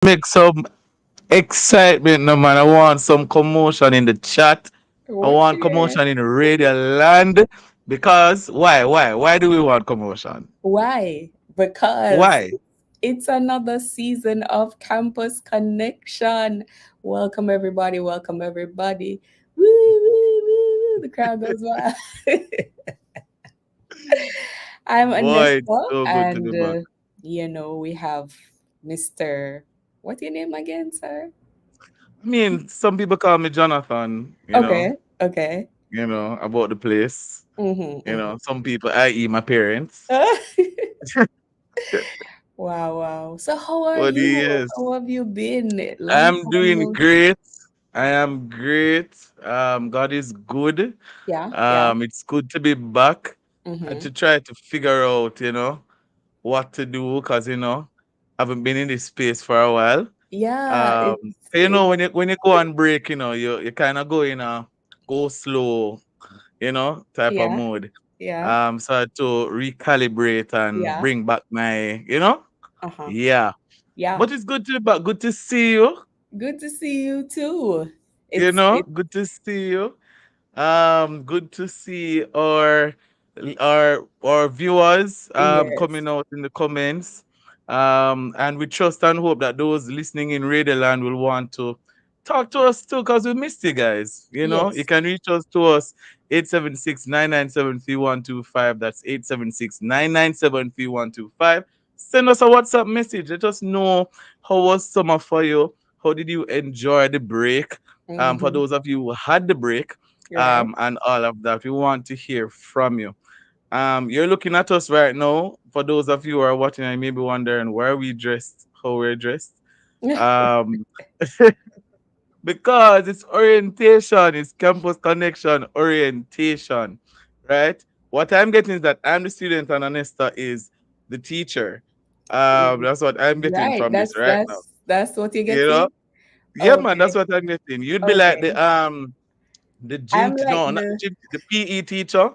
Make some excitement, no man. I want some commotion in the chat. I want Okay. commotion in radio land. Because why do we want commotion? Why? Because Why? it's another season of Campus Connection. Welcome, everybody. Welcome, everybody. Woo, woo, woo. The crowd goes wild. I'm Boy, it's Anessa, so good to be and back. we have Mr. What's your name again, sir? I mean, some people call me Jonathan, Okay, okay. about the place. Mm-hmm. Some people, i.e. my parents. Wow, wow. So how are But you? yes, How have you been? Long I'm time doing no see. great. I am great. God is good. Yeah, yeah. It's good to be back and Mm-hmm. to try to figure out, what to do because, haven't been in this space for a while. Yeah, Um, it's when you go on break, you kind of go in a go slow, type of yeah, mode. yeah, So I had to recalibrate and yeah. bring back my, Uh-huh. yeah. Yeah. But it's good to be back. Good to see you. Good to see you too. It's Good to see you. Good to see our viewers yes. coming out in the comments. And we trust and hope that those listening in Radio Land will want to talk to us too, because we missed you guys. You Yes. can reach us to us 876-997-3125. That's 876-997-3125. Send us a WhatsApp message. Let us know how was summer for you. How did you enjoy the break? For Mm-hmm. those of you who had the break, Right. and all of that. We want to hear from you. You're looking at us right now. For those of you who are watching and maybe wondering where we dressed, how we're dressed, um, because it's orientation, it's campus connection orientation, right? What I'm getting is that I'm the student and Anesta is the teacher. That's what I'm getting Right. from this That's right now. that's that's what you're You know, getting? yeah, man, that's Okay. what I'm getting. You'd be like Okay. the gym, I'm like no, not the the gym, the PE teacher.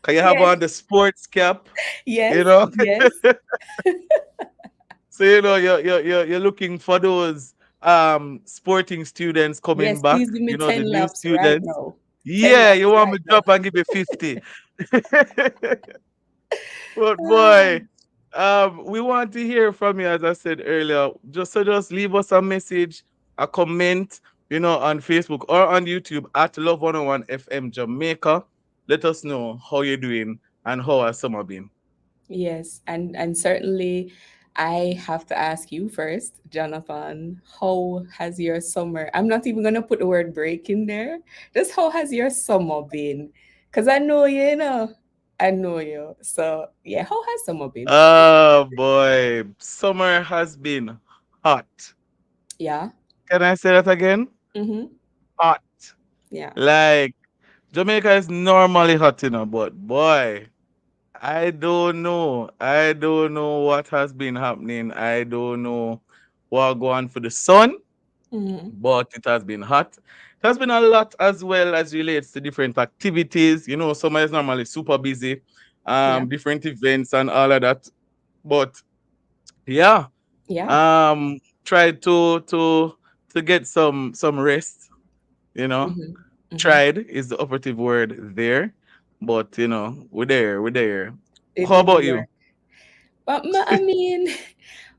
Can you have yes, on the sports cap? You yes, know, yes. so you're looking for those sporting students coming Yes, back. please give me The 10 new laps right students. now. 10 Yeah, you laps want right me to now. drop and give you 50. But Ah, boy, we want to hear from you, as I said earlier. Just leave us a message, a comment, on Facebook or on YouTube at Love 101 FM Jamaica. Let us know how you're doing and how has summer been. yes, and certainly I have to ask you first, Jonathan, how has your summer? I'm not even gonna put the word break in there. Just how has your summer been? Because I know you, I know you. So yeah, how has summer been for you? Oh boy, summer has been hot. Yeah. Can I say that again? Mm-hmm. Hot. Yeah. Like Jamaica is normally hot, but boy, I don't know. I don't know what has been happening. I don't know what going for the sun, Mm-hmm. but it has been hot. It has been a lot as well as relates to different activities. Summer is normally super busy, Yeah. different events and all of that. But yeah, Yeah. tried to get some rest, you know. Mm-hmm. Mm-hmm. Tried is the operative word there. But we're there. It How didn't about work. you? But I mean,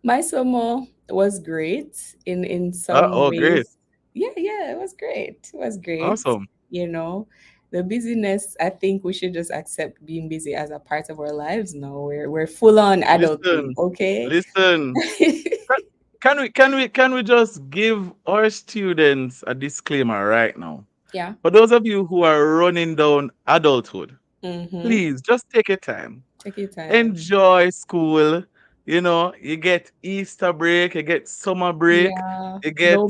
my summer was great in some Oh, great. ways. Yeah, yeah, it was great. It was great. Awesome. You know, the busyness, I think we should just accept being busy as a part of our lives now. We're full on adulting, Listen, okay? listen. Ca- can we just give our students a disclaimer right now? Yeah. For those of you who are running down adulthood, Mm-hmm. please just take your time. Take your time. Enjoy school. You get Easter break, you get summer break, Yeah. you get No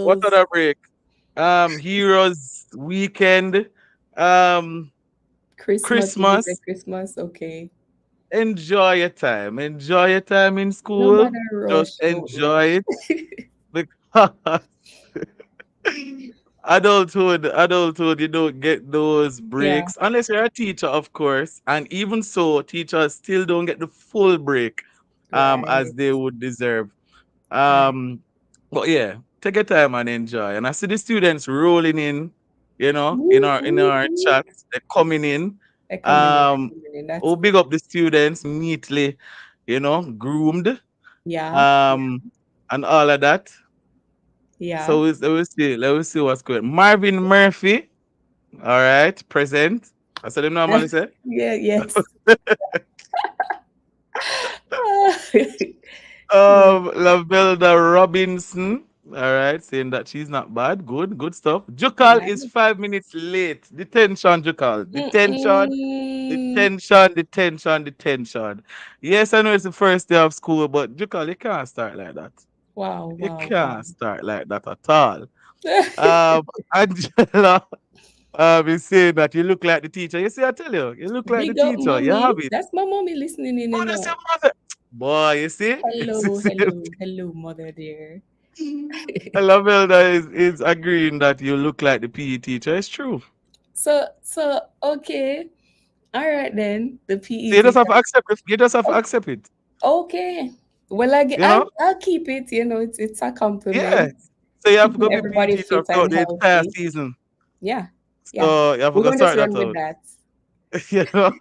what bills. other break? Heroes weekend, um, Christmas, if you say Christmas. Christmas, okay. Enjoy your time. Enjoy your time in No school. matter Just rush, don't enjoy rush. it because adulthood, you don't get those Yeah. breaks unless you're a teacher, of course. And even so, teachers still don't get the full break, Right. as they would deserve. Right. But yeah, take your time and enjoy. And I see the students rolling in, in Woo, woo, our woo. chats, they're coming in. They're coming in. Um, They're coming in. That's oh, good. big up the students, neatly, groomed, Yeah. um, and all of that. Yeah. So let me see what's going. Marvin Murphy, all right, present. That's what they normally say. Yeah. Yes. Yeah. Lavelda Robinson. All right, saying that she's not bad. Good stuff. Jukal is Nice. 5 minutes late. Detention, Jukal. Detention, Mm-mm. detention, detention, detention. Yes, I know it's the first day of school, but Jukal, you can't start like that. Wow. You Wow. Wow. can't start like that at all. Um, Angela is saying that you look like the teacher. You see, I tell you, you look like the Big up, teacher. You mommy. have it. That's my mommy listening in Oh, and that's your now. mother. Boy, you see? It's the Hello, same. hello, hello, mother dear. Lavelda is agreeing that you look like the PE teacher. It's true. So okay. All right then. The So PE you just have teacher. to accept it. You just have to Oh, accept it. okay. Well, You know? I'll keep it. It's a Yeah. compliment. So you have to Keeping go be PE everybody teacher fit throughout and the entire healthy. season. Yeah, yeah. So you have to We're go gonna just sort that run with out. that. you know?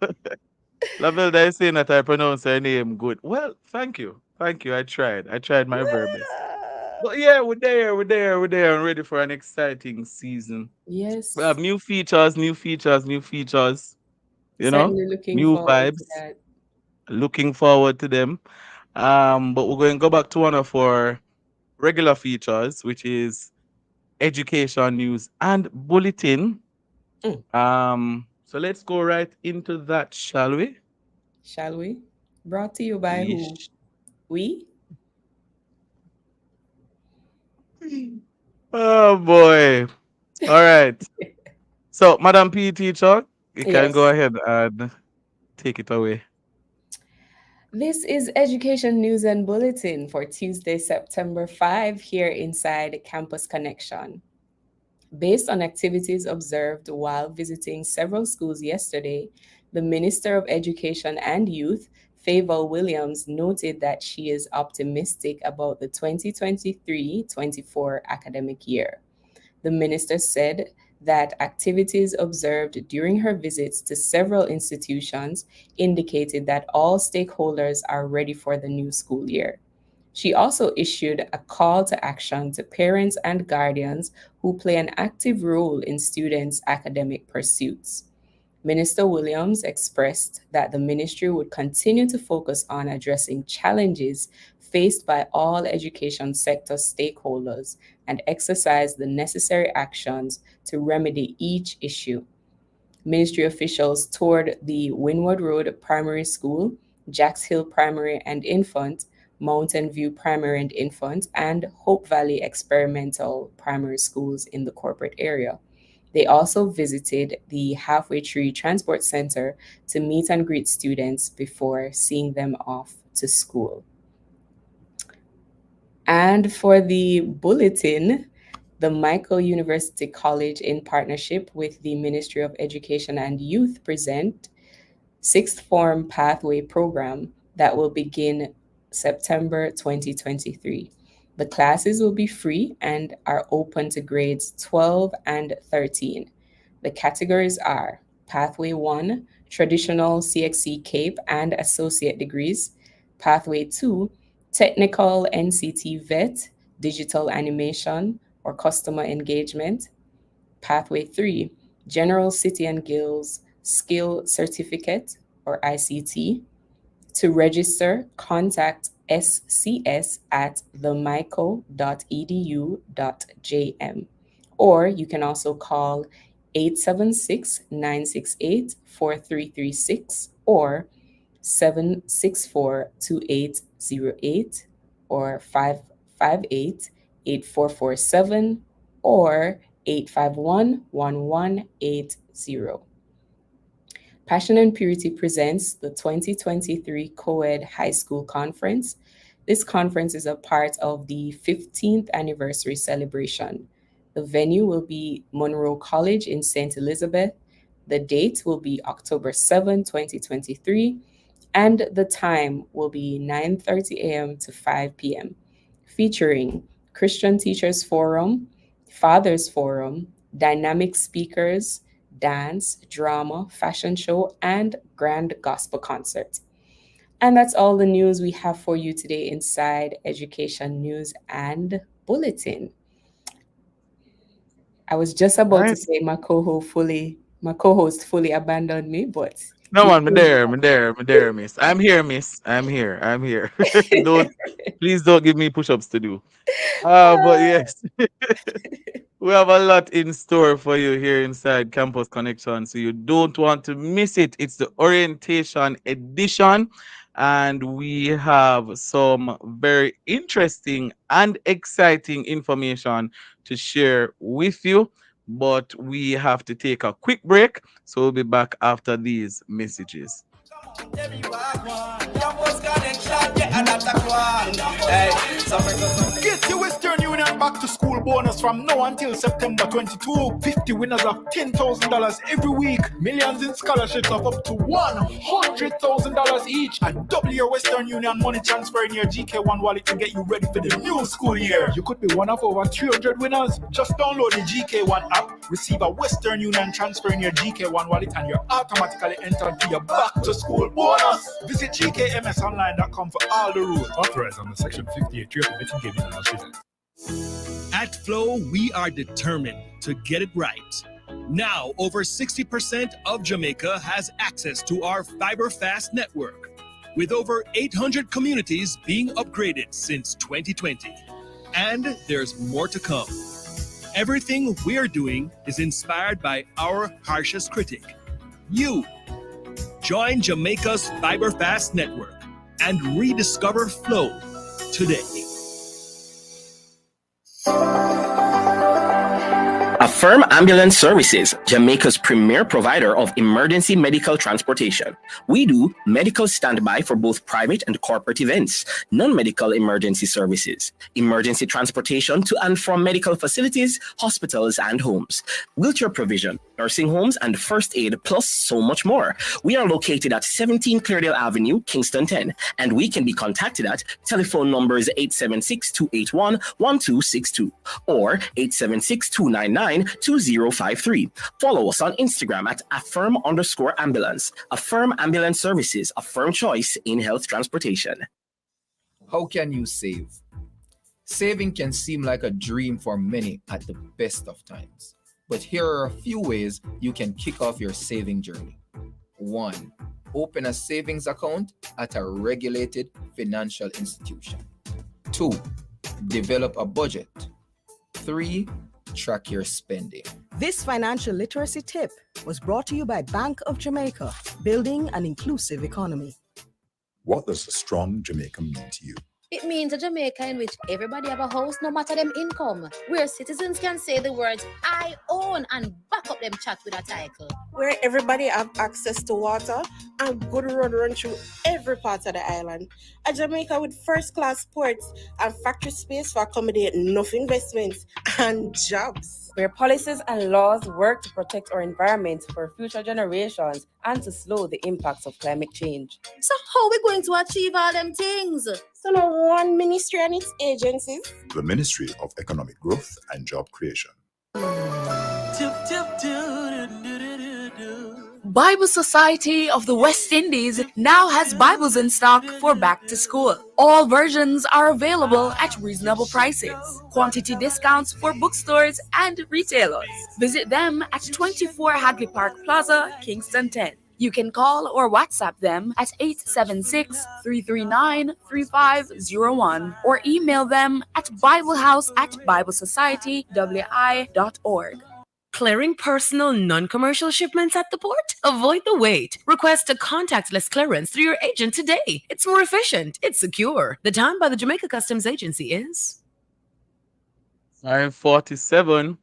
Lavelda is saying that I pronounce her name good. Well, thank you. Thank you. I tried. I tried my very best. But yeah, we're there, and ready for an exciting season. We have Yes, new features, new features, new features, you know, certainly looking new forward to vibes. that. Looking forward to them. But we're going to go back to one of our regular features, which is education news and bulletin. Mm, So let's go right into that, shall we? shall we? Brought to you by who? Yeesh. We? Oh boy. All right. So, Madam PE teacher, you can go Yes. ahead and take it away. This is Education News and Bulletin for Tuesday, September 5, here inside Campus Connection. Based on activities observed while visiting several schools yesterday, the Minister of Education and Youth, Favour Williams, noted that she is optimistic about the 2023-24 academic year. The minister said that activities observed during her visits to several institutions indicated that all stakeholders are ready for the new school year. She also issued a call to action to parents and guardians who play an active role in students' academic pursuits. Minister Williams expressed that the ministry would continue to focus on addressing challenges faced by all education sector stakeholders and exercise the necessary actions to remedy each issue. Ministry officials toured the Windward Road Primary School, Jacks Hill Primary and Infant, Mountain View Primary and Infant, and Hope Valley Experimental Primary Schools in the corporate area. They also visited the Halfway Tree Transport Center to meet and greet students before seeing them off to school. And for the bulletin, the Michael University College, in partnership with the Ministry of Education and Youth, present sixth form pathway program that will begin September 2023. The classes will be free and are open to grades 12 and 13. The categories are Pathway 1, Traditional CXC CAPE and Associate Degrees, Pathway 2, Technical NCT VET, Digital Animation or Customer Engagement, Pathway 3, General City and Guilds Skill Certificate or ICT. To register, contact scs at themico.edu.jm, or you can also call 876-968-4336 or 764-2808 or 558-8447 or 851-1180. Passion and Purity presents the 2023 Co-ed High School Conference. This conference is a part of the 15th anniversary celebration. The venue will be Monroe College in St. Elizabeth. The date will be October 7, 2023, and the time will be 9:30 a.m. to 5 p.m., featuring Christian Teachers Forum, Fathers Forum, dynamic speakers, dance, drama, fashion show, and grand gospel concert. And that's all the news we have for you today inside Education News and Bulletin. I was just about to Right? say my co-host fully abandoned me, but No he man, me pulled me there, up. me there, me there, miss. I'm here, miss. I'm here. I'm here. Don't please don't give me push-ups to do. But yes. We have a lot in store for you here inside Campus Connection, so you don't want to miss it. It's the orientation edition, and we have some very interesting and exciting information to share with you. But we have to take a quick break, so we'll be back after these messages. Get your Western Union back to school bonus from now until September 22. 50 winners of $10,000 every week. Millions in scholarships of up to $100,000 each. And double your Western Union money transfer in your GK1 wallet to get you ready for the new school year. You could be one of over 300 winners. Just download the GK1 app, receive a Western Union transfer in your GK1 wallet, and you're automatically entered to your back to school bonus. Visit gkmsonline.com for all the rules. Authorized under Section 58 of the Betting Gaming Laws. At Flow, we are determined to get it right. Now, over 60% of Jamaica has access to our fiber fast network, with over 800 communities being upgraded since 2020. And there's more to come. Everything we're doing is inspired by our harshest critic, you. Join Jamaica's fiber fast network and rediscover Flow today. Affirm Ambulance Services, Jamaica's premier provider of emergency medical transportation. We do medical standby for both private and corporate events, non-medical emergency services, emergency transportation to and from medical facilities, hospitals, and homes, wheelchair provision, nursing homes, and first aid, plus so much more. We are located at 17 Cleardale Avenue, Kingston 10, and we can be contacted at telephone numbers 876-281-1262 or 876-299-2053. Follow us on Instagram at affirm_ambulance. Affirm Ambulance Services, a firm choice in health transportation. How can you save? Saving can seem like a dream for many at the best of times. But here are a few ways you can kick off your saving journey. 1. Open a savings account at a regulated financial institution. 2. Develop a budget. 3. Track your spending. This financial literacy tip was brought to you by Bank of Jamaica, building an inclusive economy. What does a strong Jamaica mean to you? It means a Jamaica in which everybody have a house, no matter them income, where citizens can say the words "I own" and back up them chat with a title. Where everybody have access to water and good road run through every part of the island. A Jamaica with first-class ports and factory space for accommodate enough investments and jobs. Where policies and laws work to protect our environment for future generations and to slow the impacts of climate change. So how are we going to achieve all them things? So now one ministry and its agencies. The Ministry of Economic Growth and Job Creation. Bible Society of the West Indies now has Bibles in stock for back to school. All versions are available at reasonable prices. Quantity discounts for bookstores and retailers. Visit them at 24 Hadley Park Plaza, Kingston 10. You can call or WhatsApp them at 876-339-3501 or email them at biblehouse@biblesocietywi.org. Clearing personal, non-commercial shipments at the port? Avoid the wait. Request a contactless clearance through your agent today. It's more efficient. It's secure. The time by the Jamaica Customs Agency is 9:47.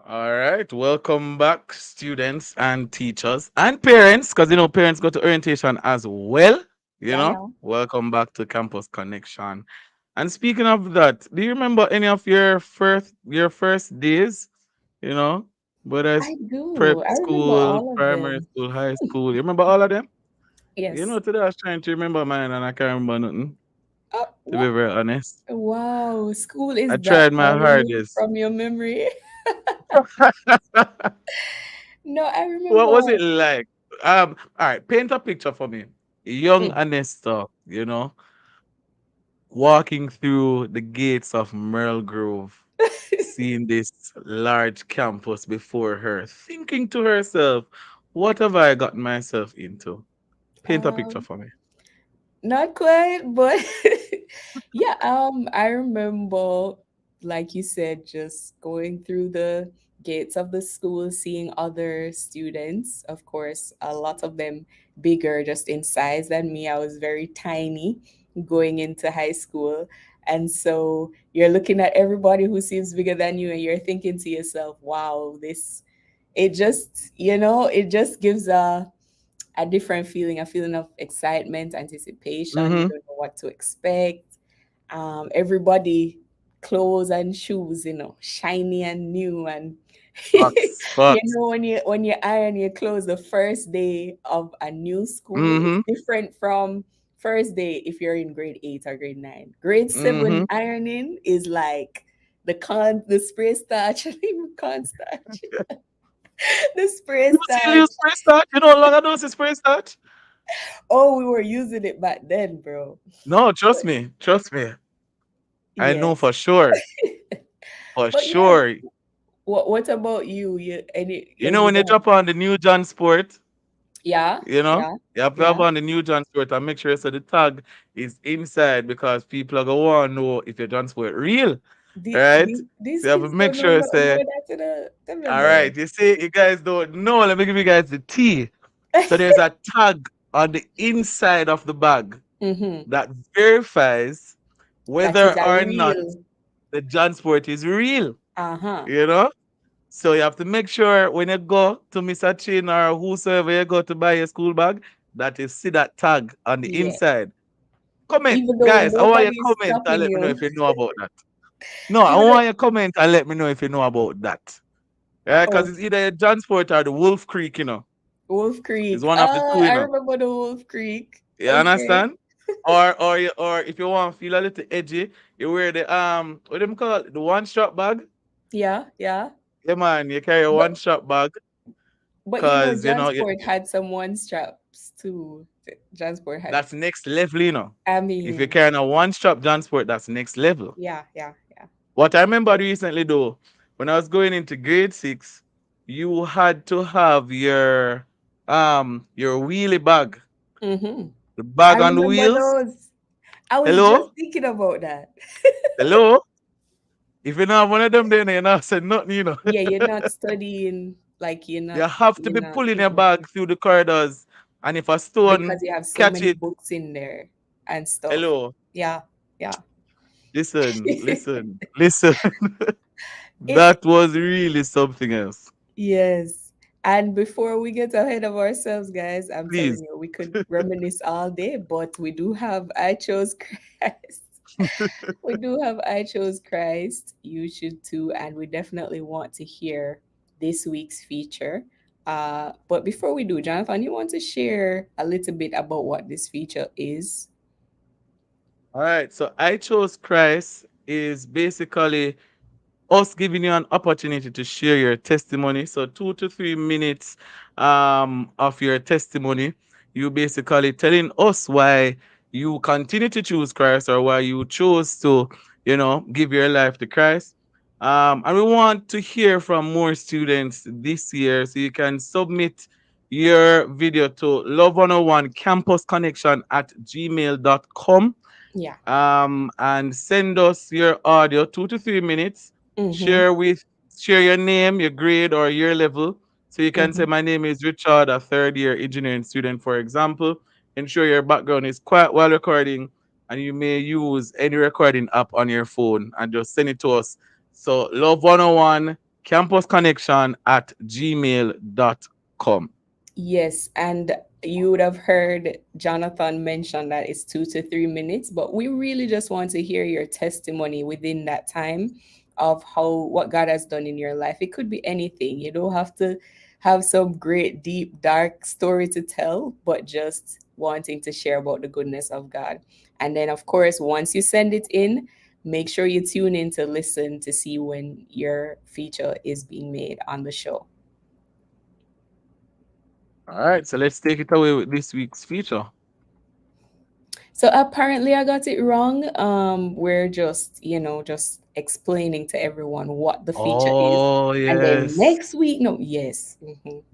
All right, welcome back, students and teachers and parents, because parents go to orientation as well. Welcome back to Campus Connection. And speaking of that, do you remember any of your first days? Whether it's I do. prep I remember school, all of primary them. school, high school. You remember all of them? You Yes. know, today I was trying to remember mine and I can't remember nothing, to be What? very honest. Wow, school is I that tried my far removed hardest. from your memory. No, I What was remember. it like? All right, paint a picture for me. Young Mm. Anesta, walking through the gates of Merle Grove, seeing this large campus before her, thinking to herself, what have I gotten myself into? Paint a picture Um, for me. Not quite, but yeah, I remember, like you said, just going through the gates of the school, seeing other students, of course, a lot of them bigger just in size than me. I was very tiny going into high school. And so you're looking at everybody who seems bigger than you, and you're thinking to yourself, wow, it just, it just gives a different feeling, a feeling of excitement, anticipation. You Mm-hmm. don't know what to expect. Everybody clothes and shoes, shiny and new, and Fox, Fox. when you iron your clothes the first day of a new school, it's Mm-hmm. different from first day if you're in grade 8 or grade 9. Grade 7 Mm-hmm. ironing is like the spray starch, even cornstarch, the spray You still starch. use spray start? You know how long ago is spray start? Oh, we were using it back then, bro. No, But trust me. Trust me. I know yes. for sure. For But yeah, sure. what about you? You any You because know you when they don't. drop on the new John Sport, Yeah, yeah, you have to have yeah. on the new John Sport and make sure so the tag is inside because people are gonna want to know if your John Sport real. Right? These So you have to kids make don't know sure nothing say, about that to the tell me all about right, you see, you guys don't know. Let me give you guys the tea. So it. there's a tag on the inside of the bag Mm-hmm. that verifies That is whether a or not real. the John Sport is real. Uh-huh. You know? So you have to make sure when you go to Mr. Chin or whosoever you go to buy your school bag, that you see that tag on the Yeah. inside. Comment, Even though guys. I want you nobody to is comment and stopping let me know you. if you know about that. No, I Even though want you to comment and let me know if you know about that. Yeah, because oh, it's either a John Sport or the Wolf Creek, Wolf It's Creek. one of the two, I remember the Wolf Creek. You Okay. understand? Or if you want to feel a little edgy, you wear the what them call it? The one strap bag. Yeah, yeah. Yeah man, you carry a But one strap bag but because Jansport had some one straps too. Jansport had. that's next level. I If you're mean, carrying a one strap transport, that's next level. yeah, yeah, yeah. What I remember recently though, when I was going into grade 6, you had to have your wheelie bag. Mm-hmm. The I bag on the remember wheels. those. I was just Hello? thinking about that. Hello? If you don't have one of them then you're not saying nothing. Yeah, you're not studying like You have to you're be not pulling your keeping up bag through the corridors. And if a stone because you have so catch many it, books in there and stuff. hello. Yeah, yeah. Listen, listen, listen. It That was really something else. yes. And before we get ahead of ourselves, guys, I'm telling Please. you, we could reminisce all day, but we do have I Chose Christ. We do have I Chose Christ. You should too. And we definitely want to hear this week's feature. But before we do, Jonathan, you want to share a little bit about what this feature is? All right. So I chose Christ is basically us giving you an opportunity to share your testimony. So 2 to 3 minutes of your testimony. You basically telling us why you continue to choose Christ or why you chose to, give your life to Christ. And we want to hear from more students this year. So you can submit your video to love101 campus connection at gmail.com Yeah. and send us your audio 2 to 3 minutes. Mm-hmm. Share your name, your grade, or your level. So you can say, Mm-hmm. "My name is Richard, a third-year engineering student," for example. Ensure your background is quiet while recording, and you may use any recording app on your phone and just send it to us. So love 101 campus connection at gmail.com. Yes, and you would have heard Jonathan mention that it's 2 to 3 minutes, but we really just want to hear your testimony within that time of how what God has done in your life. It could be anything. You don't have to have some great, deep, dark story to tell, but just wanting to share about the goodness of God. And then, of course, once you send it in, make sure you tune in to listen to see when your feature is being made on the show. All right, so let's take it away with this week's feature. So apparently I got it wrong. We're just, just explaining to everyone what the feature is. Oh, And then yes. next week, no, yes.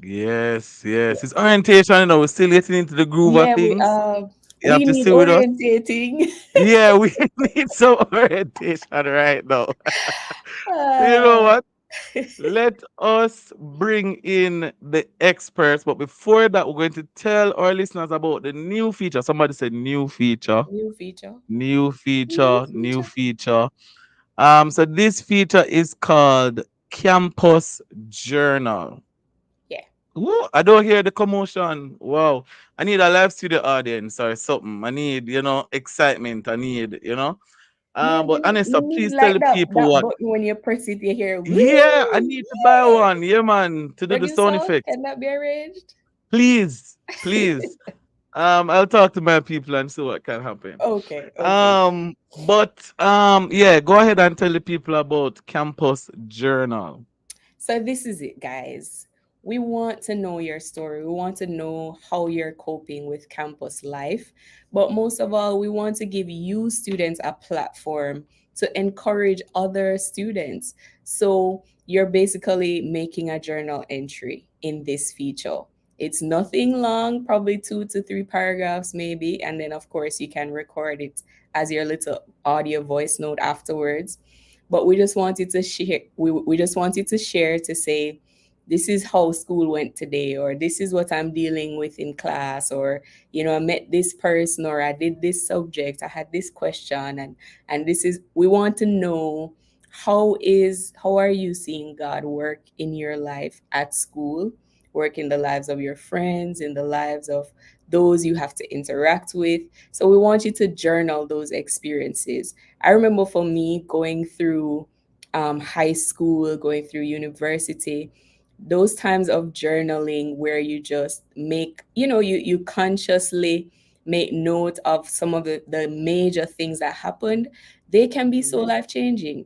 Yes, yes. It's orientation, we're still getting into the groove of Yeah, things. You have we to need stay with us. orientating. Yeah, we need some orientation right now. So you know Uh, what? Let us bring in the experts. But before that, we're going to tell our listeners about the new feature. Somebody said new feature, New feature. new New feature, new feature. feature. So this feature is called Campus Journal. Yeah. Ooh, I don't hear the commotion. Wow. I need a live studio audience or something. I need, excitement. I need, Yeah, But Anessa, you need please tell like the that people what. button when you press it, you hear woo. Yeah, I need to buy Yeah. one. Yeah, man, to do the sound Producer, effects. can that be arranged? Please, please. I'll talk to my people and see what can happen. Okay, okay. Yeah, go ahead and tell the people about Campus Journal. So this is it, guys. We want to know your story. We want to know how you're coping with campus life. But most of all, we want to give you students a platform to encourage other students. So you're basically making a journal entry in this feature. It's nothing long, probably 2 to 3 paragraphs, maybe. And then, of course, you can record it as your little audio voice note afterwards. But we just wanted to share, we just wanted to share to say, this is how school went today, or this is what I'm dealing with in class, or I met this person, or I did this subject, I had this question, and this is, we want to know, how are you seeing God work in your life at school, work in the lives of your friends, in the lives of those you have to interact with. So we want you to journal those experiences. I remember for me going through high school, going through university, those times of journaling where you just make, you consciously make note of some of the major things that happened, they can be so Mhm. life changing.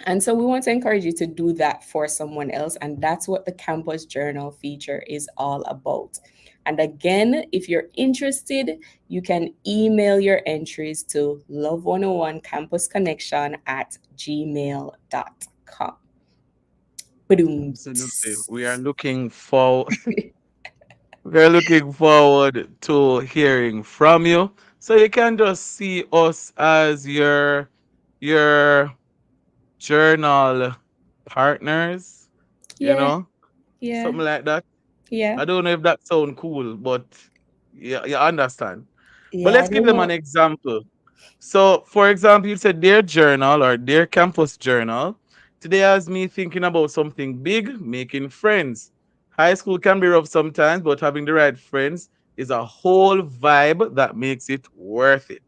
And so we want to encourage you to do that for someone else. And that's what the Campus Journal feature is all about. And again, if you're interested, you can email your entries to love101 campus connection at gmail.com. Ba-doom. Absolutely. We are looking forward to hearing from you. So you can just see us as your journal partners, you Yeah, know, yeah, something like that. yeah, I don't know if that sound cool, but yeah, you understand. But yeah. I let's give don't them an know. example. So, for example, you said their journal or their campus journal. Today has me thinking about something big, making friends. High school can be rough sometimes, but having the right friends is a whole vibe that makes it worth it.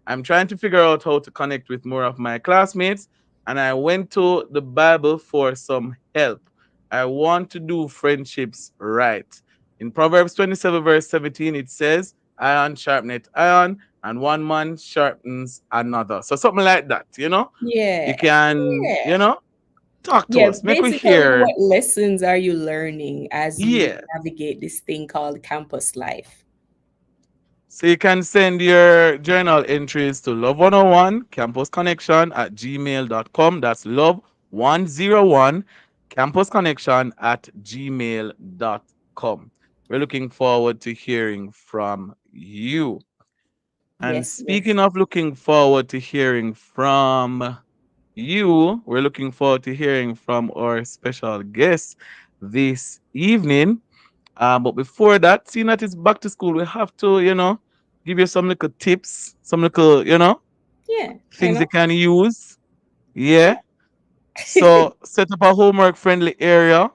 I'm trying to figure out how to connect with more of my classmates, and I went to the Bible for some help. I want to do friendships right. In Proverbs 27, verse 17, it says, iron sharpeneth iron, and one man sharpens another. So something like that, Yeah, You can, yeah. talk to Yeah, us. Make we basically, hear. what lessons are you learning as you Yeah. navigate this thing called campus life? So you can send your journal entries to love101 campus connection at gmail.com. That's love101 campus connection at gmail.com. We're looking forward to hearing from you. And Yes, yes. speaking of looking forward to hearing from you, we're looking forward to hearing from our special guest this evening. But before that, seeing that it's back to school, we have to, give you some little tips, some little, Yeah, why things you not? can use. Yeah. So set up a homework friendly area.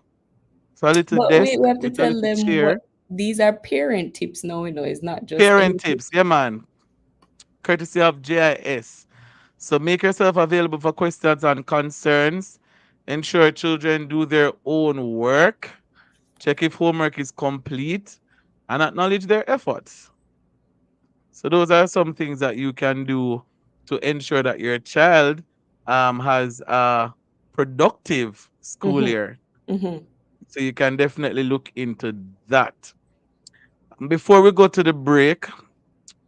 So a little But we desk have to with a tell little them what chair. these are parent tips now, it's not just Parent any tip. tips. Yeah, man. Courtesy of JIS. So make yourself available for questions and concerns. Ensure children do their own work. Check if homework is complete and acknowledge their efforts. So those are some things that you can do to ensure that your child has a productive school Mm-hmm. year. Mm-hmm. So you can definitely look into that. Before we go to the break,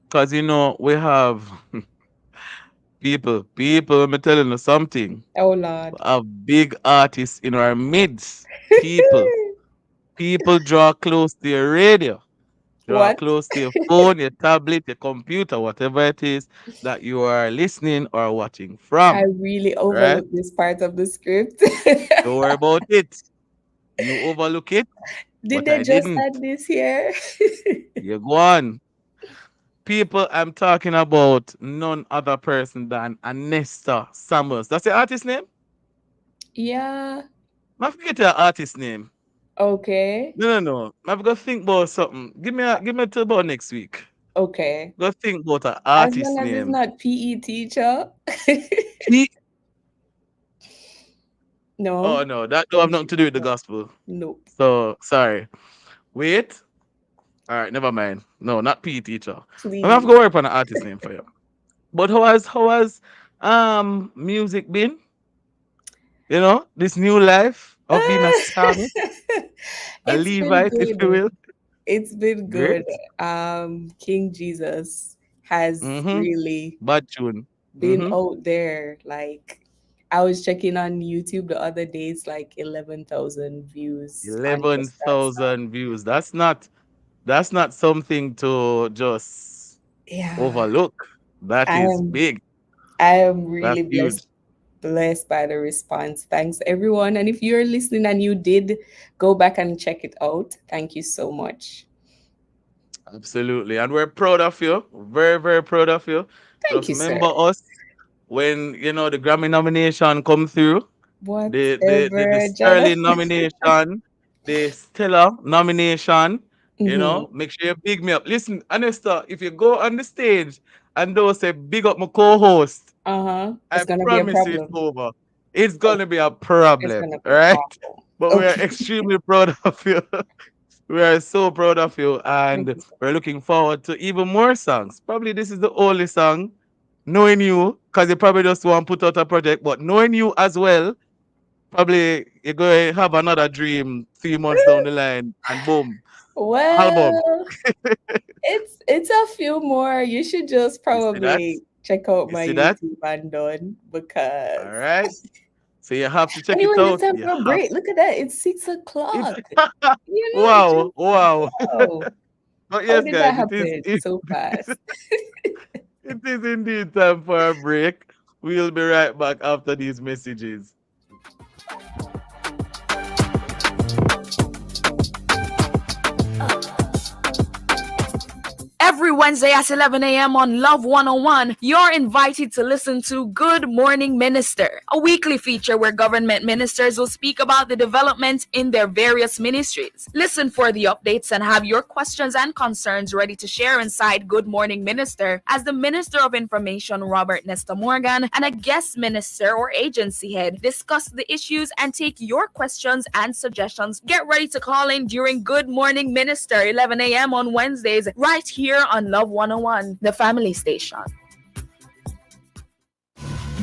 because we have people, I'm telling you something. Oh Lord. A big artist in our midst. People draw close to your radio, draw What? close to your phone, your tablet, your computer, whatever it is that you are listening or watching I from. really Right? overlooked this part of the script. Don't worry about it. You overlook it, Did but they I just didn't. add this here? You go on. People, I'm talking about none other person than Anesta Samuels. That's the artist name? Yeah. I forget your artist name. Okay. No. I've got to think about something. Give me till about next week. Okay. Go think about an As artist long as it's name. not PE teacher. He. No. Oh no, that don't have Okay. nothing to do with the gospel. Nope. So sorry. Wait. All right, never mind. No, not PE teacher. I have to Please. go work on an artist name for you. But how has music been? This new life of being a psalmist, a It's been Levite, if you good. will. It's been Great. good. King Jesus has Mm-hmm. really Bad tune. been Mm-hmm. out there. Like I was checking on YouTube the other day, it's like 11,000 views on Eleven just that song. thousand views. That's not something to just Yeah. overlook. That I is am big. I am That's really blessed huge. blessed by the response. Thanks everyone. And if you're listening and you did go back and check it out, thank you so much. Absolutely. And we're proud of you. Very, very proud of you. Thank Just you, sir. remember us when the Grammy nomination come through. The Whatever, Sterling Jonathan. nomination, the Stellar nomination. Mhm. Make sure you big me up. Listen, Anesta, if you go on the stage and don't say big up my co-host, Uh-huh. I It's gonna be a promise you it's problem. over. It's Oh, gonna be a it's problem, gonna all be right? awful. But we are Okay. extremely proud of you. We are so proud of you, Thank and you, sir. we're looking forward to even more songs. Probably this is the only song, knowing you, because you probably just want to put out a project, but knowing you as well, probably you're going to have another dream 3 months down the line, and boom, album. Well, it's a few more. You should just You see that? probably check out You my see that? YouTube and done All because right. So you have to check it anyway, it's out. time You for a have break. Look at that. It's six it. o'clock. It Wow, just wow. wow. But How yes, did that guys, it is happen it, so fast? it is indeed time for a break. We'll be right back after these messages. Every Wednesday at 11 a.m. on Love 101, you're invited to listen to Good Morning Minister, a weekly feature where government ministers will speak about the development in their various ministries. Listen for the updates and have your questions and concerns ready to share inside Good Morning Minister as the Minister of Information, Robert Nesta Morgan, and a guest minister or agency head discuss the issues and take your questions and suggestions. Get ready to call in during Good Morning Minister, 11 a.m. on Wednesdays, right here on Love 101, the family station.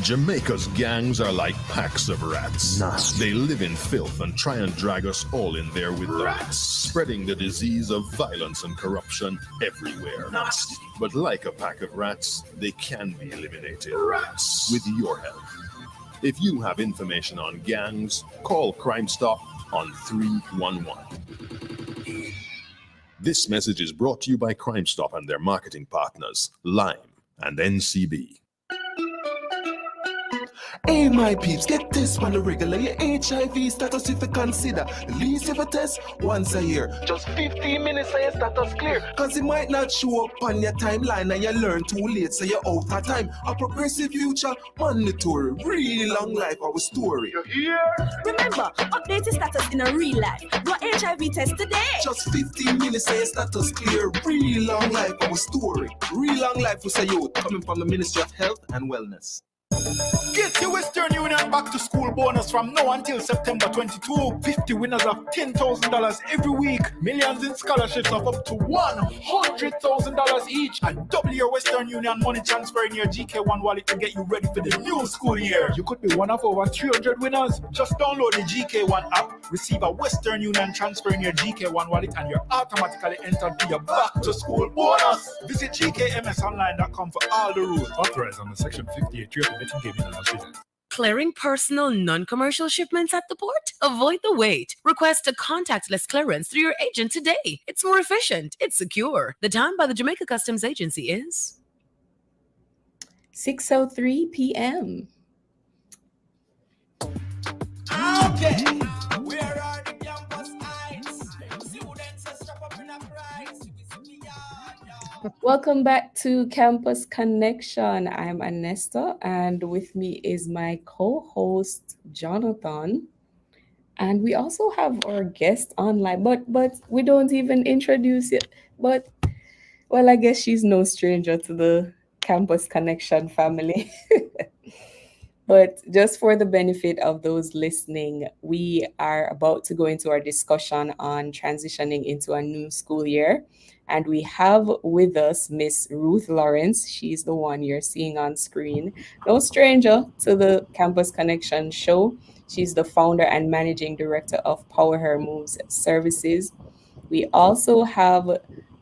Jamaica's gangs are like packs of rats. They live in filth and try and drag us all in there with them, spreading the disease of violence and corruption everywhere. But like a pack of rats, they can be eliminated with your help. If you have information on gangs, call Crime Stop on 311. This message is brought to you by Crime Stop and their marketing partners, Lime and NCB. Hey, my peeps, get this on the regular. Your HIV status, if you consider, the least of a test once a year. Just 15 minutes and your status clear. Cause it might not show up on your timeline and you learn too late, so you're out of time. A progressive future, mandatory. Really long life, our story. You hear? Remember, update your status in a real life. Go HIV test today. Just 15 minutes and your status clear. Really long life, our story. Real long life, we say youth, coming from the Ministry of Health and Wellness. Get your Western Union back to school bonus from now until September 22. 50 winners of $10,000 every week. Millions in scholarships of up to $100,000 each. And double your Western Union money transfer in your GK1 wallet to get you ready for the new school year. You could be one of over 300 winners. Just download the GK1 app, receive a Western Union transfer in your GK1 wallet, and you're automatically entered to your back to school bonus. Visit gkmsonline.com for all the rules. Authorized under Section 58 of the Gaming Association. Clearing personal non-commercial shipments at the port? Avoid the wait. Request a contactless clearance through your agent today. It's more efficient. It's secure. The time by the Jamaica Customs Agency is 6:03 p.m. Okay. Where are the campus eyes? Students are strapped up in a price. Welcome back to Campus Connection. I'm Anesta, and with me is my co-host Jonathan. And we also have our guest online, but we don't even introduce it. But well, I guess she's no stranger to the Campus Connection family. But just for the benefit of those listening, we are about to go into our discussion on transitioning into a new school year. And we have with us Miss Ruth Lawrence. She's the one you're seeing on screen. No stranger to the Campus Connection show. She's the founder and managing director of Power Her Moves Services. We also have,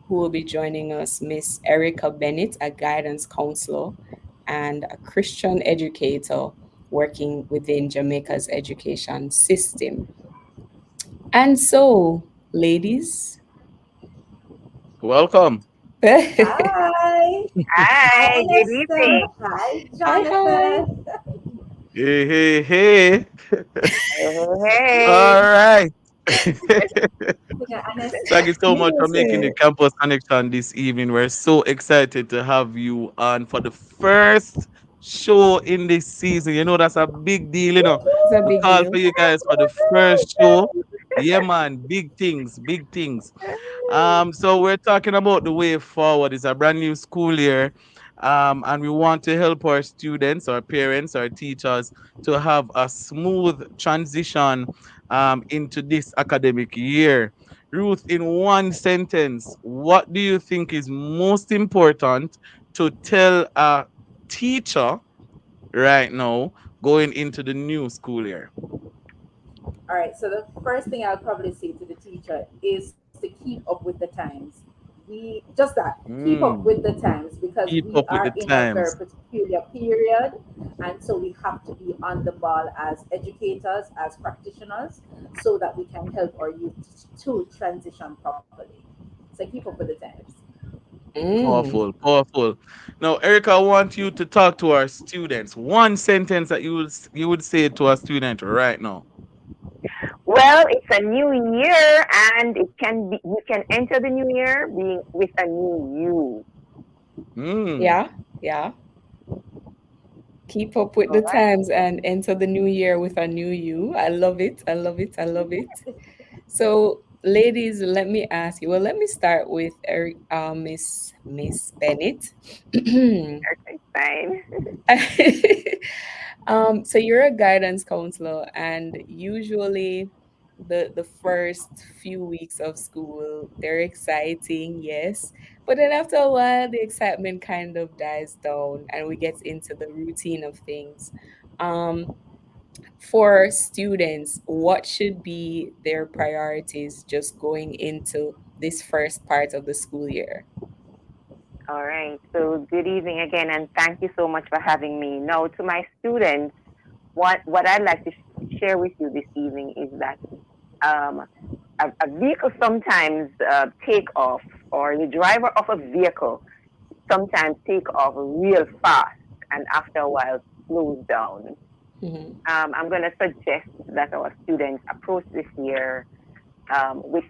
who will be joining us, Miss Erica Bennett, a guidance counselor and a Christian educator working within Jamaica's education system. And so, ladies, Welcome. Hi. Hi. Good evening. Hi, Jonathan. Hey, hey, hey. Hey. All right. Yeah, Thank you so much for making the Music. campus connection this evening. We're so excited to have you on for the first show in this season. You know, that's a big deal, you know. It's a We big call for deal. you guys for the first show. Yeah, man, big things, big things. So we're talking about the way forward. It's a brand new school year. And we want to help our students, our parents, our teachers to have a smooth transition into this academic year. Ruth, in one sentence, what do you think is most important to tell a teacher right now going into the new school year? All right. So the first thing I'll probably say to the teacher is to keep up with the times. We just that keep up with the times because Keep we up with are the in a very times. peculiar period, and so we have to be on the ball as educators, as practitioners, so that we can help our youth to transition properly. So keep up with the times. Mm. Powerful, powerful. Now, Erica, I want you to talk to our students. One sentence that you would say to a student right now. Well, it's a new year, and it can be you can enter the new year being with a new Yeah, yeah. Keep up with you. All the right. times and enter the new year with a new you. I love it. I love it. I love it. So, ladies, let me ask you. Well, let me start with Miss Bennett. Okay, fine. So you're a guidance counselor, and usually the first few weeks of school they're exciting, yes, but then after a while the excitement kind of dies down, and we get into the routine of things. Um, for students, what should be their priorities just going into this first part of the school year? All right. So good evening again, and thank you so much for having me. Now, to my students, what I'd like to share with you this evening is that um, a vehicle sometimes take off, or the driver of a vehicle sometimes take off real fast, and after a while slows down. Mhm. I'm going to suggest that our students approach this year with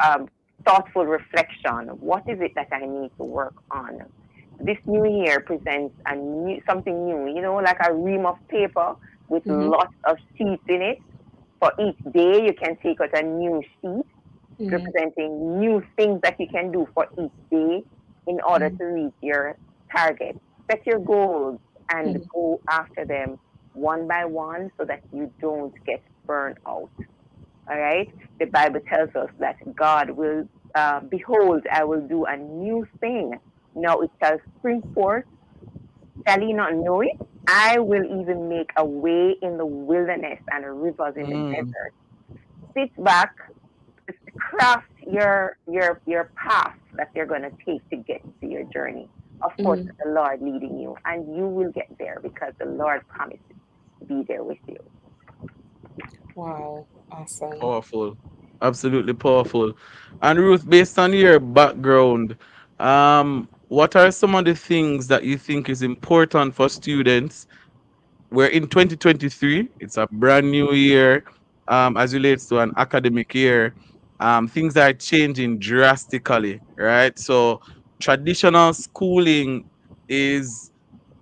um, thoughtful reflection. What is it that I need to work on? This new year presents something new, like a ream of paper with Mhm. lots of sheets in it. For each day, you can take out a new sheet Mhm. representing new things that you can do for each day in order Mhm. to reach your target. Set your goals and go after them one by one so that you don't get burned out. All right. The Bible tells us that God will, behold, I will do a new thing. Now it shall spring forth. Shall ye not know it? I will even make a way in the wilderness and rivers in the desert. Sit back, craft your path that you're going to take to get to your journey. Of course, with the Lord leading you, and you will get there because the Lord promises to be there with you. Wow, awesome. Powerful. Absolutely powerful. And Ruth, based on your background, what are some of the things that you think is important for students? We're in 2023. It's a brand new year, as relates to an academic year. Things are changing drastically, right? So traditional schooling is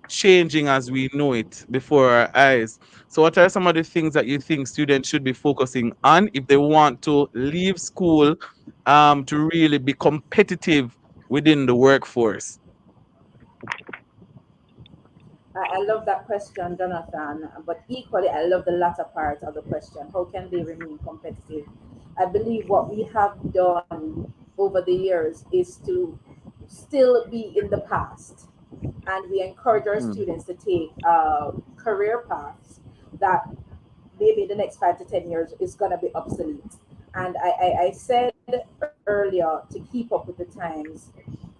changing as we know it before our eyes. So, what are some of the things that you think students should be focusing on if they want to leave school, to really be competitive within the workforce? I love that question, Jonathan, but equally, I love the latter part of the question. How can they remain competitive? I believe what we have done over the years is to still be in the past, and we encourage our students to take career paths that maybe the next 5 to 10 years is going to be obsolete. And I said earlier to keep up with the times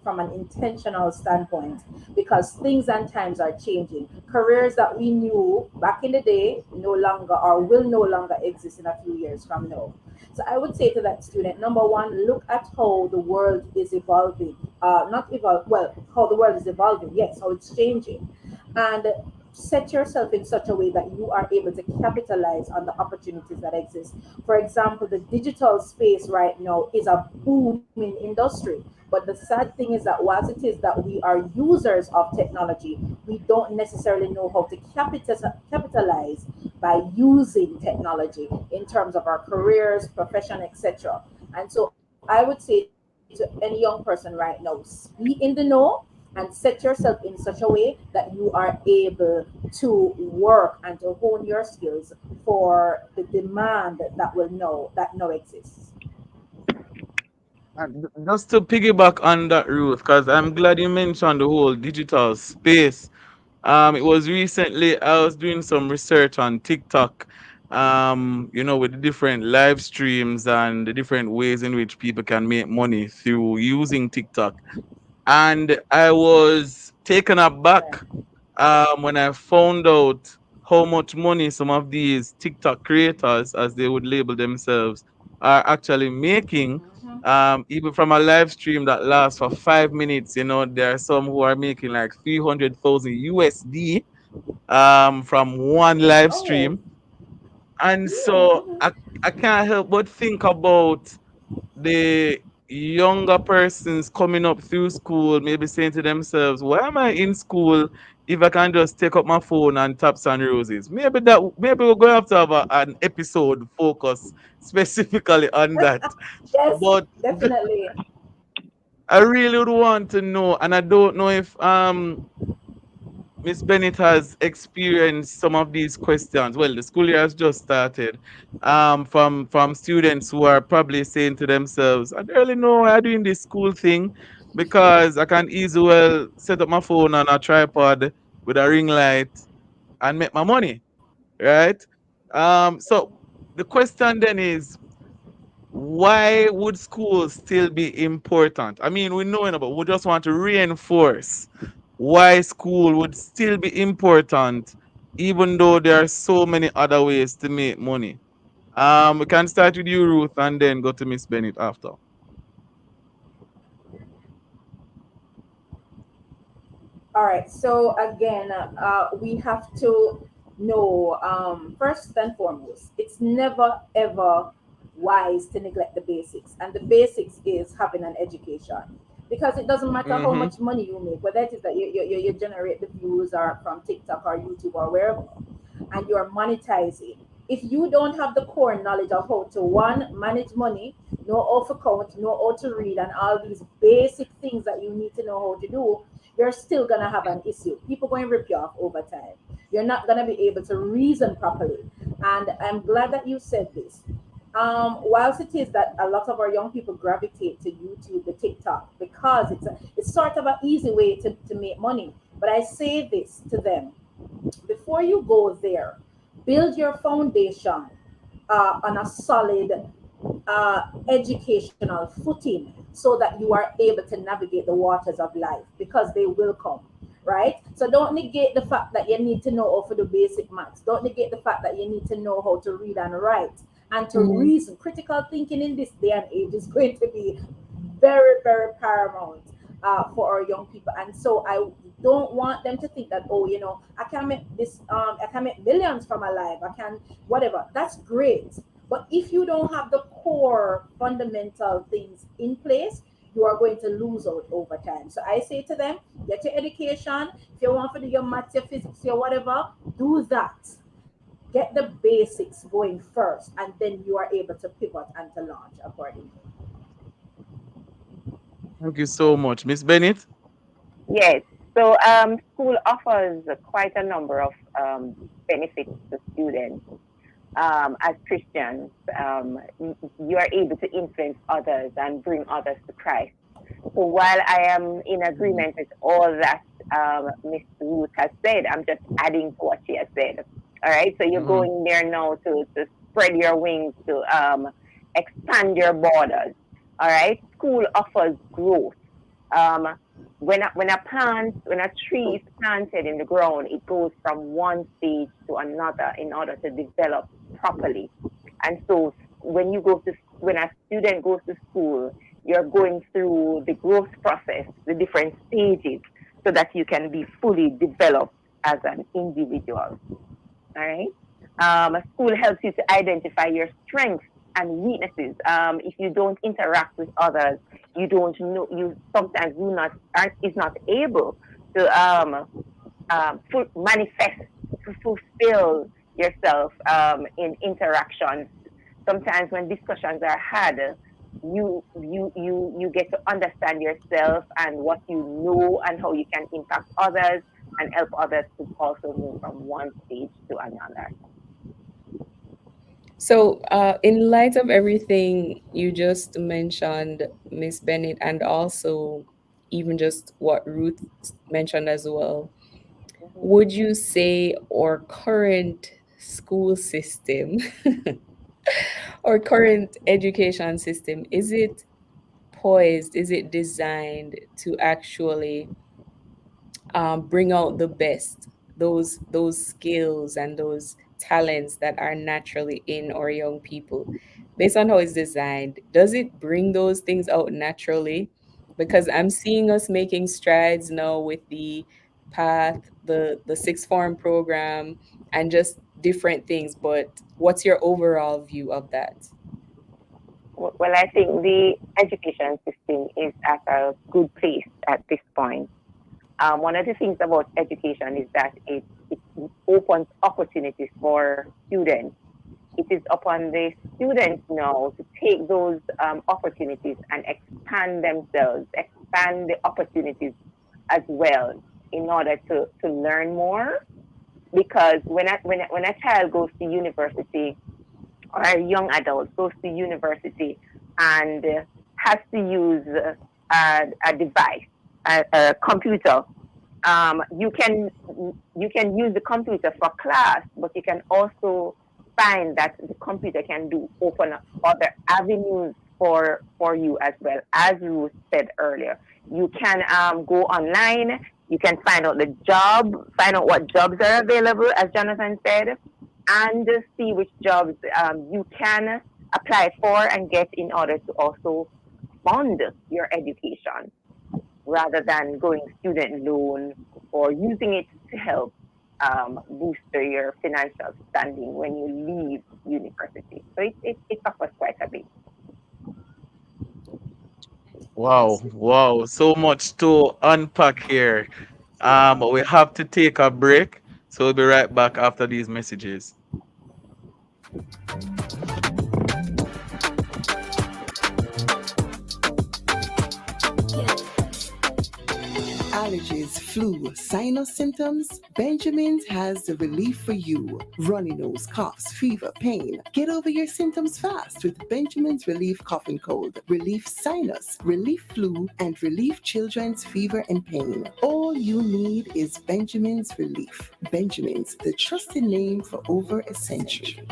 from an intentional standpoint because things and times are changing. Careers that we knew back in the day no longer or will no longer exist in a few years from now. So I would say to that student, number one, look at how the world is evolving. Not evolve well, how the world is evolving, yes, how it's changing. And set yourself in such a way that you are able to capitalize on the opportunities that exist. For example, the digital space right now is a booming industry. But the sad thing is that whilst it is that we are users of technology, we don't necessarily know how to capitalize by using technology in terms of our careers, profession, etc. And so I would say to any young person right now, be in the know and set yourself in such a way that you are able to work and to hone your skills for the demand that now exists. And just to piggyback on that, Ruth, because I'm glad you mentioned the whole digital space. It was recently I was doing some research on TikTok, with the different live streams and the different ways in which people can make money through using TikTok. And I was taken aback, when I found out how much money some of these TikTok creators, as they would label themselves, are actually making. Even from a live stream that lasts for 5 minutes, there are some who are making like 300,000 USD, from one live Oh, stream. And so I can't help but think about the younger persons coming up through school, maybe saying to themselves, why am I in school if I can just take up my phone and tap Sun Roses? Maybe we're going to have an episode focus specifically on that. yes, But definitely. I really would want to know, and I don't know if Miss Bennett has experienced some of these questions. Well, the school year has just started. From students who are probably saying to themselves, I don't really know why I'm doing this school thing because I can easily well set up my phone on a tripod with a ring light and make my money, right? So the question then is, why would schools still be important? I mean, we know, but we just want to reinforce why school would still be important, even though there are so many other ways to make money. We can start with you, Ruth, and then go to Miss Bennett after. All right. So again, we have to know first and foremost, it's never ever wise to neglect the basics, and the basics is having an education. Because it doesn't matter how Mm-hmm. much money you make, whether it is that you generate the views or from TikTok or YouTube or wherever, and you're monetizing. If you don't have the core knowledge of how to one manage money, know how to count, know how to read, and all these basic things that you need to know how to do, you're still gonna have an issue. People going to rip you off over time. You're not gonna be able to reason properly. And I'm glad that you said this. Whilst it is that a lot of our young people gravitate to YouTube, the TikTok, because it's sort of an easy way to make money. But I say this to them: before you go there, build your foundation on a solid educational footing so that you are able to navigate the waters of life, because they will come, right? So don't negate the fact that you need to know how to do basic maths. Don't negate the fact that you need to know how to read and write and to reason. Critical thinking in this day and age is going to be very, very paramount for our young people. And so I don't want them to think that, oh, I can make this, I can make millions from my life. I can, whatever. That's great. But if you don't have the core fundamental things in place, you are going to lose out over time. So I say to them, get your education. If you want to do your maths, your physics, your whatever, do that. Get the basics going first, and then you are able to pivot and to launch accordingly. Thank you so much. Miss Bennett? Yes. So school offers quite a number of benefits to students. As Christians, you are able to influence others and bring others to Christ. So while I am in agreement with all that Miss Ruth has said, I'm just adding to what she has said. All right. So you're going there now to spread your wings, to expand your borders. All right. School offers growth. When a tree is planted in the ground, it goes from one stage to another in order to develop properly. And so when a student goes to school, you're going through the growth process, the different stages, so that you can be fully developed as an individual. All right. School helps you to identify your strengths and weaknesses. If you don't interact with others, you don't know. You sometimes is not able to manifest, to fulfill yourself in interactions. Sometimes when discussions are had, you get to understand yourself and what you know and how you can impact others and help others to also move from one stage to another. So, in light of everything you just mentioned, Miss Bennett, and also even just what Ruth mentioned as well, would you say our current school system or current education system, is it poised, is it designed to actually bring out the best, those skills and those talents that are naturally in our young people? Based on how it's designed, does it bring those things out naturally? Because I'm seeing us making strides now with the path, the sixth form program, and just different things. But what's your overall view of that? Well, I think the education system is at a good place at this point. One of the things about education is that it opens opportunities for students. It is upon the students now to take those opportunities and expand themselves, expand the opportunities as well in order to learn more. Because when a child goes to university, or a young adult goes to university and has to use a device, a computer, you can use the computer for class, but you can also find that the computer can open up other avenues for you as well. As Ruth said earlier, you can go online, you can find out find out what jobs are available, as Jonathan said, and see which jobs you can apply for and get in order to also fund your education, rather than going student loan or using it to help boost your financial standing when you leave university. So it offers quite a bit. Wow. So much to unpack here. We have to take a break. So we'll be right back after these messages. manages flu, sinus symptoms, Benjamin's has the relief for you. Runny nose, coughs, fever, pain. Get over your symptoms fast with Benjamin's Relief Cough and Cold, Relief Sinus, Relief Flu, and Relief Children's Fever and Pain. All you need is Benjamin's Relief. Benjamin's, the trusted name for over a century.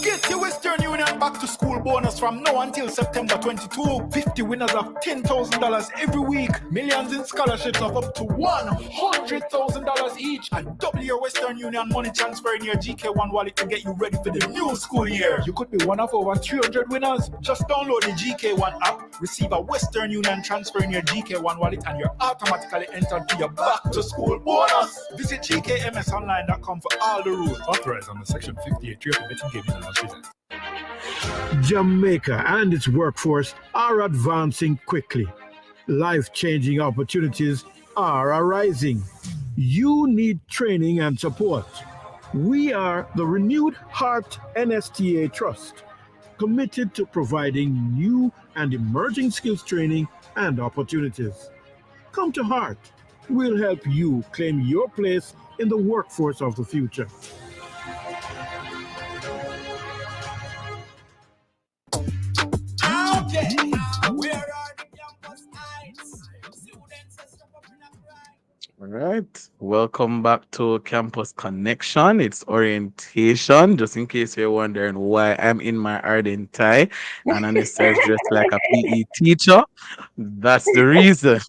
Get your Western Union back to school bonus from now until September 22. 50 winners of $10,000 every week. Millions in scholarships of up to $100,000 each. And double your Western Union money transfer in your GK1 wallet to get you ready for the new school year. You could be one of over 300 winners. Just download the GK1 app, receive a Western Union transfer in your GK1 wallet, and you're automatically entered to your back to school bonus. Visit gkmsonline.com for all the rules. Authorized under Section 58 of the Betting Gaming and Lottery Act. Jamaica and its workforce are advancing quickly. Life-changing opportunities are arising. You need training and support. We are the Renewed Heart NSTA Trust, committed to providing new and emerging skills training and opportunities. Come to Heart. We'll help you claim your place in the workforce of the future. All right. Welcome back to Campus Connection. It's orientation. Just in case you're wondering why I'm in my Arden tie and on the side dressed like a PE teacher, that's the reason.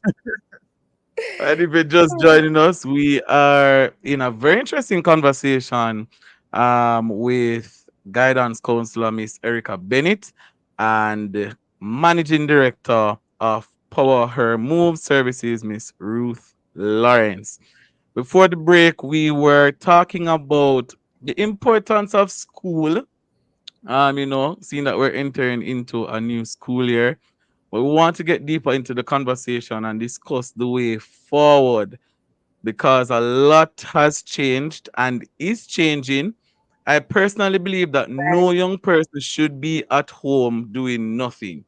And if you're just joining us, we are in a very interesting conversation with guidance counselor Miss Erica Bennett and managing director of Power Her Move Services, Miss Ruth Lawrence. Before the break, we were talking about the importance of school. Seeing that we're entering into a new school year, but we want to get deeper into the conversation and discuss the way forward because a lot has changed and is changing. I personally believe that no young person should be at home doing nothing.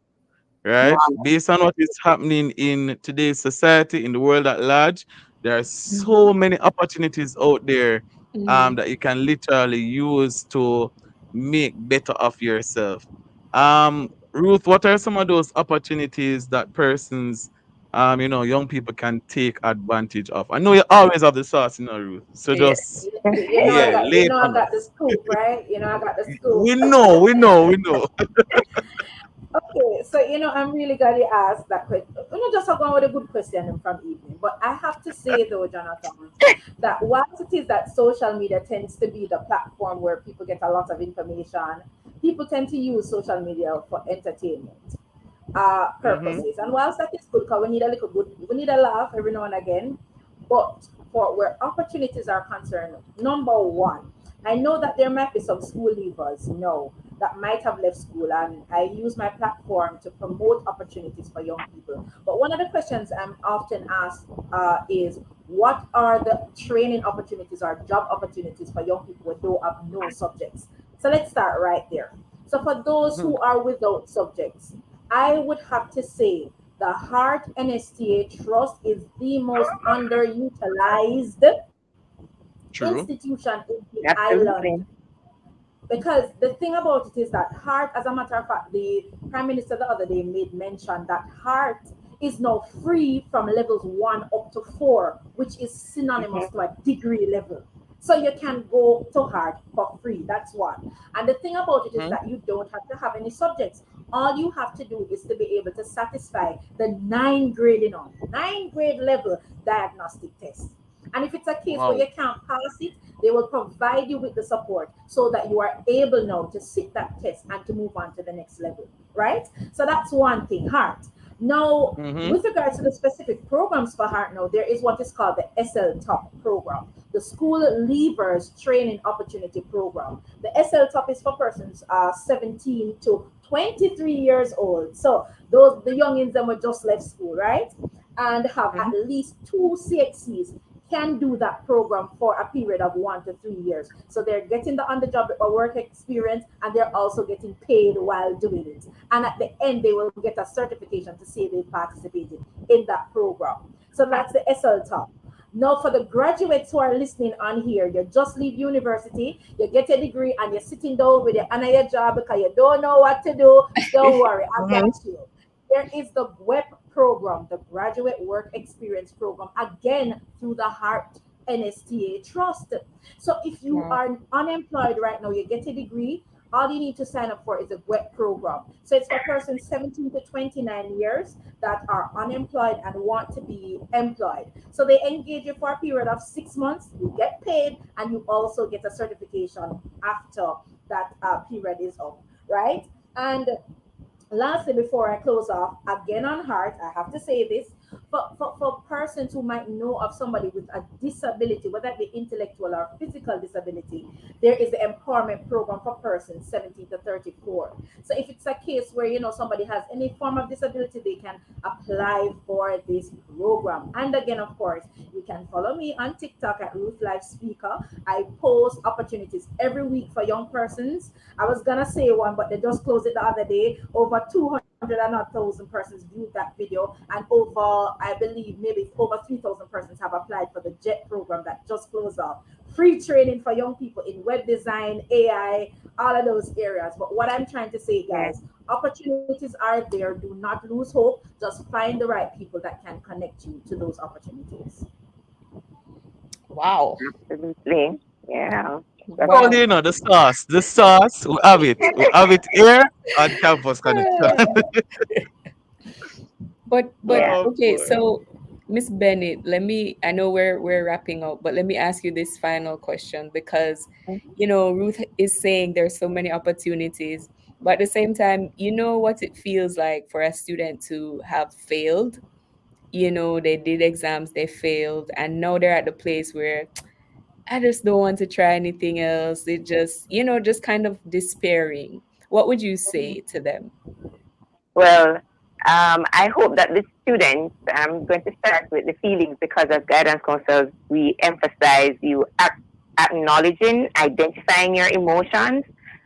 Right? Based on what is happening in today's society, in the world at large, there are so many opportunities out there that you can literally use to make better of yourself. Ruth, what are some of those opportunities that persons, young people can take advantage of? I know you always have the sauce, Ruth. So just lay it I on got the us. scoop, right? I got the scoop. We know. Okay, so I'm really glad you asked that question. Just going with a good question from evening. But I have to say though, Jonathan, that whilst it is that social media tends to be the platform where people get a lot of information, people tend to use social media for entertainment purposes. And whilst that is good, because we need a laugh every now and again. But for where opportunities are concerned, number one, I know that there might be some school leavers, that might have left school, and I use my platform to promote opportunities for young people. But one of the questions I'm often asked is, what are the training opportunities or job opportunities for young people who don't have no subjects? So let's start right there. So for those who are without subjects, I would have to say the Heart NSTA Trust is the most underutilized institution in the island. Because the thing about it is that Heart, as a matter of fact, the Prime Minister the other day made mention that Heart is now free from levels 1 up to 4, which is synonymous to a degree level. So you can go to Heart for free. That's one. And the thing about it is that you don't have to have any subjects. All you have to do is to be able to satisfy the 9 grade level diagnostic test. And if it's a case where you can't pass it, they will provide you with the support so that you are able now to sit that test and to move on to the next level, right? So that's one thing, Heart. Now, with regards to the specific programs for Heart now, there is what is called the SL Top program, the School Leavers Training Opportunity Program. The SL Top is for persons 17 to 23 years old. So the youngins that were just left school, right? And have at least 2 CXCs, can do that program for a period of 1 to 3 years. So they're getting the on-the-job work experience, and they're also getting paid while doing it. And at the end, they will get a certification to say they participated in that program. So that's the SL Talk. Now, for the graduates who are listening on here, you just leave university, you get a degree, and you're sitting down with your on your job because you don't know what to do. Don't worry, I got you. There is the WEP program, the Graduate Work Experience Program, again through the Heart NSTA Trust. So if you are unemployed right now, you get a degree, all you need to sign up for is a WEP program. So it's for persons 17 to 29 years that are unemployed and want to be employed. So they engage you for a period of 6 months, you get paid, and you also get a certification after that period is up, right? And lastly, before I close off, again on heart, I have to say this for persons who might know of somebody with a disability, whether it be intellectual or physical disability, there is the empowerment program for persons 17 to 34. So if it's a case where somebody has any form of disability, they can apply for this program. And again, of course, you can follow me on TikTok at Ruth Life Speaker. I post opportunities every week for young persons. I was gonna say one, but they just closed it the other day. Over 200,000 persons viewed that video, and I believe, maybe over 3,000 persons have applied for the JET program that just closed off. Free training for young people in web design, AI, all of those areas. But what I'm trying to say, guys, opportunities are there. Do not lose hope. Just find the right people that can connect you to those opportunities. Wow. Absolutely. Yeah. Well, the sauce. The sauce. We have it. We have it here on Campus Connection. But Oh, okay, boy. so Miss Bennett, I know we're wrapping up, but let me ask you this final question because Ruth is saying there's so many opportunities, but at the same time, you know what it feels like for a student to have failed. They did exams, they failed, and now they're at the place where I just don't want to try anything else. They just kind of despairing. What would you say to them? Well, I hope that the students, I'm going to start with the feelings because as guidance counselors, we emphasize you acknowledging, identifying your emotions,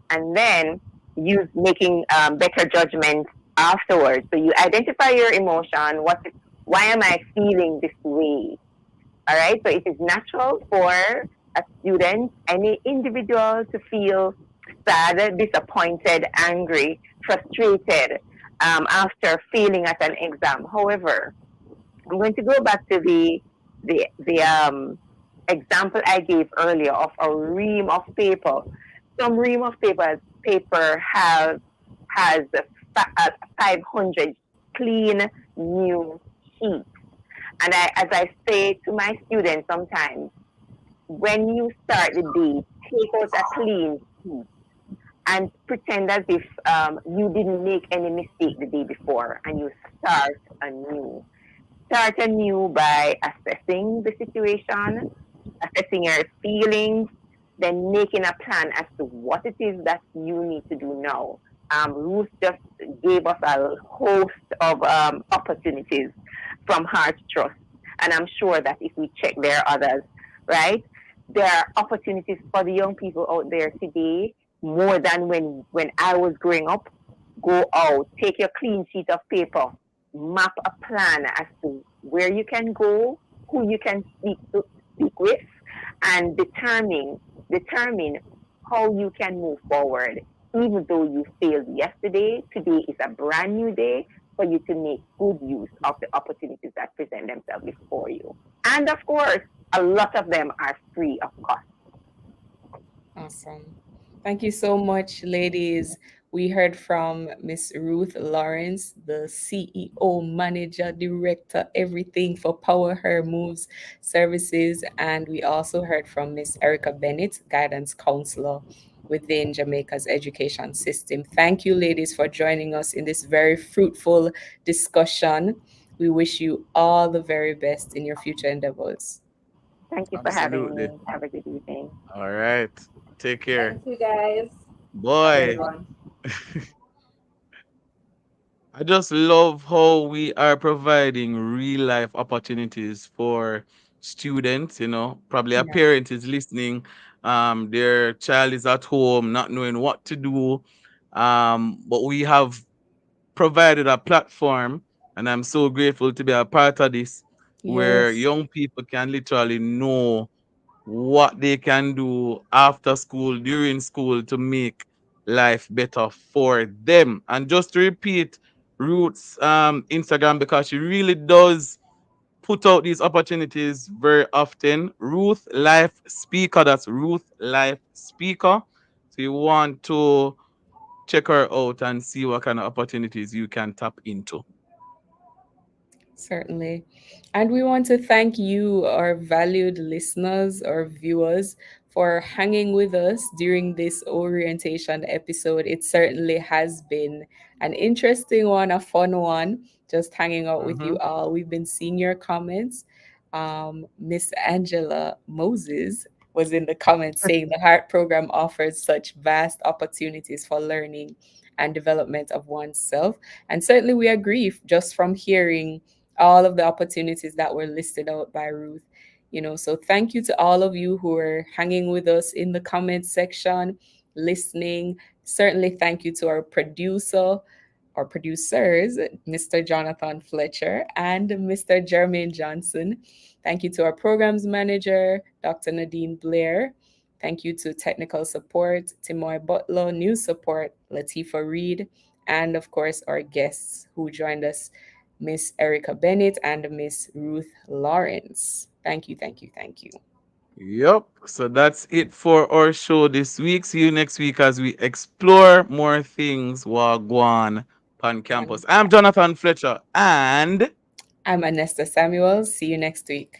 and then you making better judgments afterwards. So you identify your emotion. Why am I feeling this way? All right. So it is natural for a student, any individual, to feel sad, disappointed, angry, frustrated after failing at an exam. However, I'm going to go back to the example I gave earlier of a ream of paper. Some ream of paper has 500 clean new sheets. And as I say to my students sometimes, when you start the day, take out a clean sheet and pretend as if you didn't make any mistake the day before, and you start anew. Start anew by assessing the situation, assessing your feelings, then making a plan as to what it is that you need to do now. Ruth just gave us a host of opportunities from Heart Trust, and I'm sure that if we check, there are others, right? There are opportunities for the young people out there today more than when I was growing up. Go out, take your clean sheet of paper, map a plan as to where you can go, who you can speak with, and determine how you can move forward. Even though you failed yesterday, today is a brand new day for you to make good use of the opportunities that present themselves before you. And of course, a lot of them are free of cost. Awesome. Thank you so much, ladies. We heard from Miss Ruth Lawrence, the CEO, manager, director, everything for Power Her Moves Services. And we also heard from Miss Erica Bennett, guidance counselor within Jamaica's education system. Thank you, ladies, for joining us in this very fruitful discussion. We wish you all the very best in your future endeavors. Thank you for having Absolutely. me. Have a good evening. All right. Take care. Thank you, guys. Bye, Boy. everyone. I just love how we are providing real life opportunities for students, probably a Yeah. parent is listening, their child is at home, not knowing what to do. But we have provided a platform, and I'm so grateful to be a part of this, where Yes. young people can literally know what they can do after school, during school to make life better for them. And just to repeat Ruth's Instagram, because she really does put out these opportunities very often. Ruth Life Speaker, that's Ruth Life Speaker. So you want to check her out and see what kind of opportunities you can tap into. Certainly. And we want to thank you, our valued listeners or viewers, for hanging with us during this orientation episode. It certainly has been an interesting one, a fun one, just hanging out with you Mhm. all. We've been seeing your comments. Miss Angela Moses was in the comments saying the Heart program offers such vast opportunities for learning and development of oneself. And certainly we agree just from hearing all of the opportunities that were listed out by Ruth. So thank you to all of you who are hanging with us in the comments section, listening. Certainly thank you to our producer, our producers, Mr. Jonathan Fletcher and Mr. Jermaine Johnson. Thank you to our programs manager, Dr. Nadine Blair. Thank you to technical support, Timoy Butler, news support, Latifa Reed, and of course our guests who joined us, Miss Erica Bennett and Miss Ruth Lawrence. Thank you, thank you, thank you. Yep. So that's it for our show this week. See you next week as we explore more things Wagwan on campus. I'm Jonathan Fletcher and I'm Anesta Samuels. See you next week.